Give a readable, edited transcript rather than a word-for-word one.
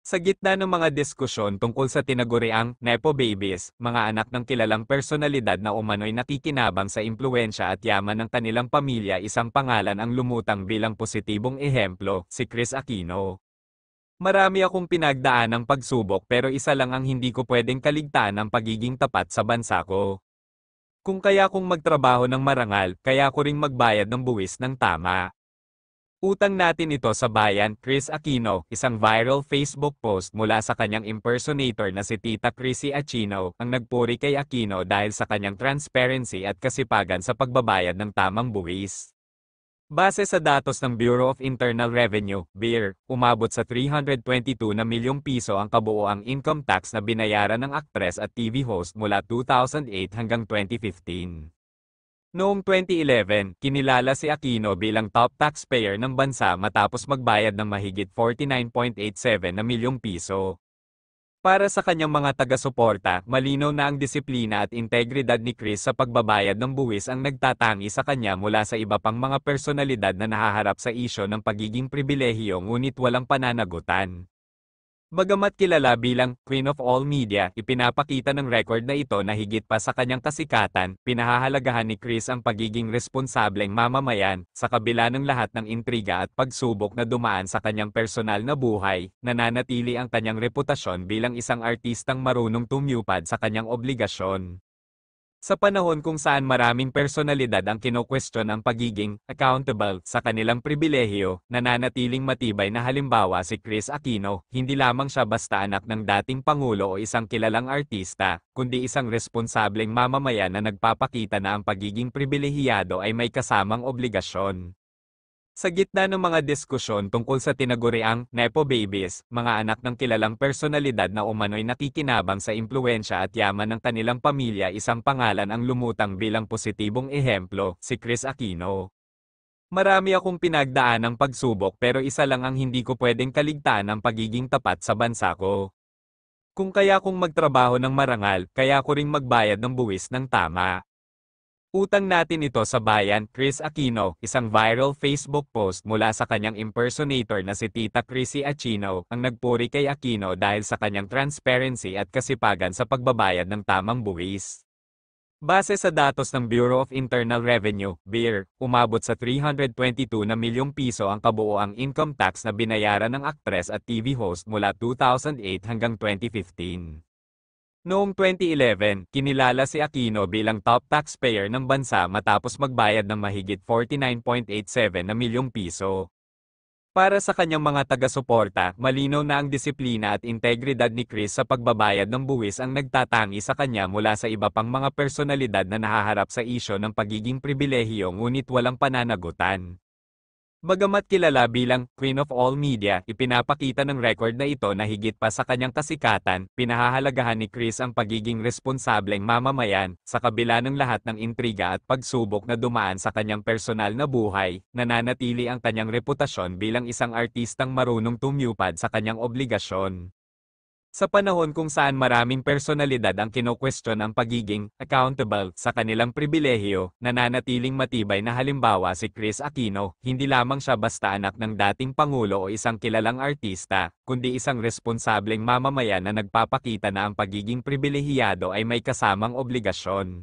Sa gitna ng mga diskusyon tungkol sa tinaguriang Nepo babies, mga anak ng kilalang personalidad na umano'y nakikinabang sa impluwensya at yaman ng kanilang pamilya, isang pangalan ang lumutang bilang positibong ehemplo, si Kris Aquino. Marami akong pinagdaanang pagsubok pero isa lang ang hindi ko pwedeng kaligtaan, ang pagiging tapat sa bansa ko. Kung kaya kong magtrabaho ng marangal, kaya ko ring magbayad ng buwis ng tama. Utang natin ito sa bayan. Kris Aquino, isang viral Facebook post mula sa kanyang impersonator na si Tita Chrissy Aquino, ang nagpuri kay Aquino dahil sa kanyang transparency at kasipagan sa pagbabayad ng tamang buwis. Base sa datos ng Bureau of Internal Revenue, BIR, umabot sa 322 na milyong piso ang kabuoang income tax na binayaran ng aktres at TV host mula 2008 hanggang 2015. Noong 2011, kinilala si Aquino bilang top taxpayer ng bansa matapos magbayad ng mahigit 49.87 na milyong piso. Para sa kanyang mga taga-suporta, malinaw na ang disiplina at integridad ni Kris sa pagbabayad ng buwis ang nagtatangi sa kanya mula sa iba pang mga personalidad na nahaharap sa isyo ng pagiging pribilehiyo ngunit walang pananagutan. Bagamat kilala bilang Queen of All Media, ipinapakita ng record na ito na higit pa sa kanyang kasikatan, pinahahalagahan ni Kris ang pagiging responsableng mamamayan, sa kabila ng lahat ng intriga at pagsubok na dumaan sa kanyang personal na buhay, nananatili ang kanyang reputasyon bilang isang artistang marunong tumupad sa kanyang obligasyon. Sa panahon kung saan maraming personalidad ang kino-question ang pagiging accountable sa kanilang pribilehiyo, nananatiling matibay na halimbawa si Kris Aquino. Hindi lamang siya basta anak ng dating pangulo o isang kilalang artista, kundi isang responsableng mamamayan na nagpapakita na ang pagiging pribilehiyado ay may kasamang obligasyon. Sa gitna ng mga diskusyon tungkol sa tinaguriang Nepo babies, mga anak ng kilalang personalidad na umano'y nakikinabang sa impluwensya at yaman ng kanilang pamilya, isang pangalan ang lumutang bilang positibong ehemplo, si Kris Aquino. Marami akong pinagdaanang pagsubok pero isa lang ang hindi ko pwedeng kaligtaan, ang pagiging tapat sa bansa ko. Kung kaya kong magtrabaho ng marangal, kaya ko ring magbayad ng buwis ng tama. Utang natin ito sa bayan. Kris Aquino, isang viral Facebook post mula sa kanyang impersonator na si Tita Chrissy Aquino, ang nagpuri kay Aquino dahil sa kanyang transparency at kasipagan sa pagbabayad ng tamang buwis. Base sa datos ng Bureau of Internal Revenue, BIR, umabot sa 322 na milyong piso ang kabuoang income tax na binayaran ng aktres at TV host mula 2008 hanggang 2015. Noong 2011, kinilala si Aquino bilang top taxpayer ng bansa matapos magbayad ng mahigit 49.87 na milyong piso. Para sa kanyang mga taga-suporta, malinaw na ang disiplina at integridad ni Kris sa pagbabayad ng buwis ang nagtatangi sa kanya mula sa iba pang mga personalidad na nahaharap sa isyo ng pagiging pribilehiyo ngunit walang pananagutan. Bagamat kilala bilang Queen of All Media, ipinapakita ng record na ito na higit pa sa kanyang kasikatan, pinahahalagahan ni Kris ang pagiging responsableng mamamayan, sa kabila ng lahat ng intriga at pagsubok na dumaan sa kanyang personal na buhay, nananatili ang kanyang reputasyon bilang isang artistang marunong tumupad sa kanyang obligasyon. Sa panahon kung saan maraming personalidad ang kino-question ang pagiging accountable sa kanilang pribilehiyo, nananatiling matibay na halimbawa si Kris Aquino. Hindi lamang siya basta anak ng dating pangulo o isang kilalang artista, kundi isang responsableng mamamayan na nagpapakita na ang pagiging pribilehiyado ay may kasamang obligasyon.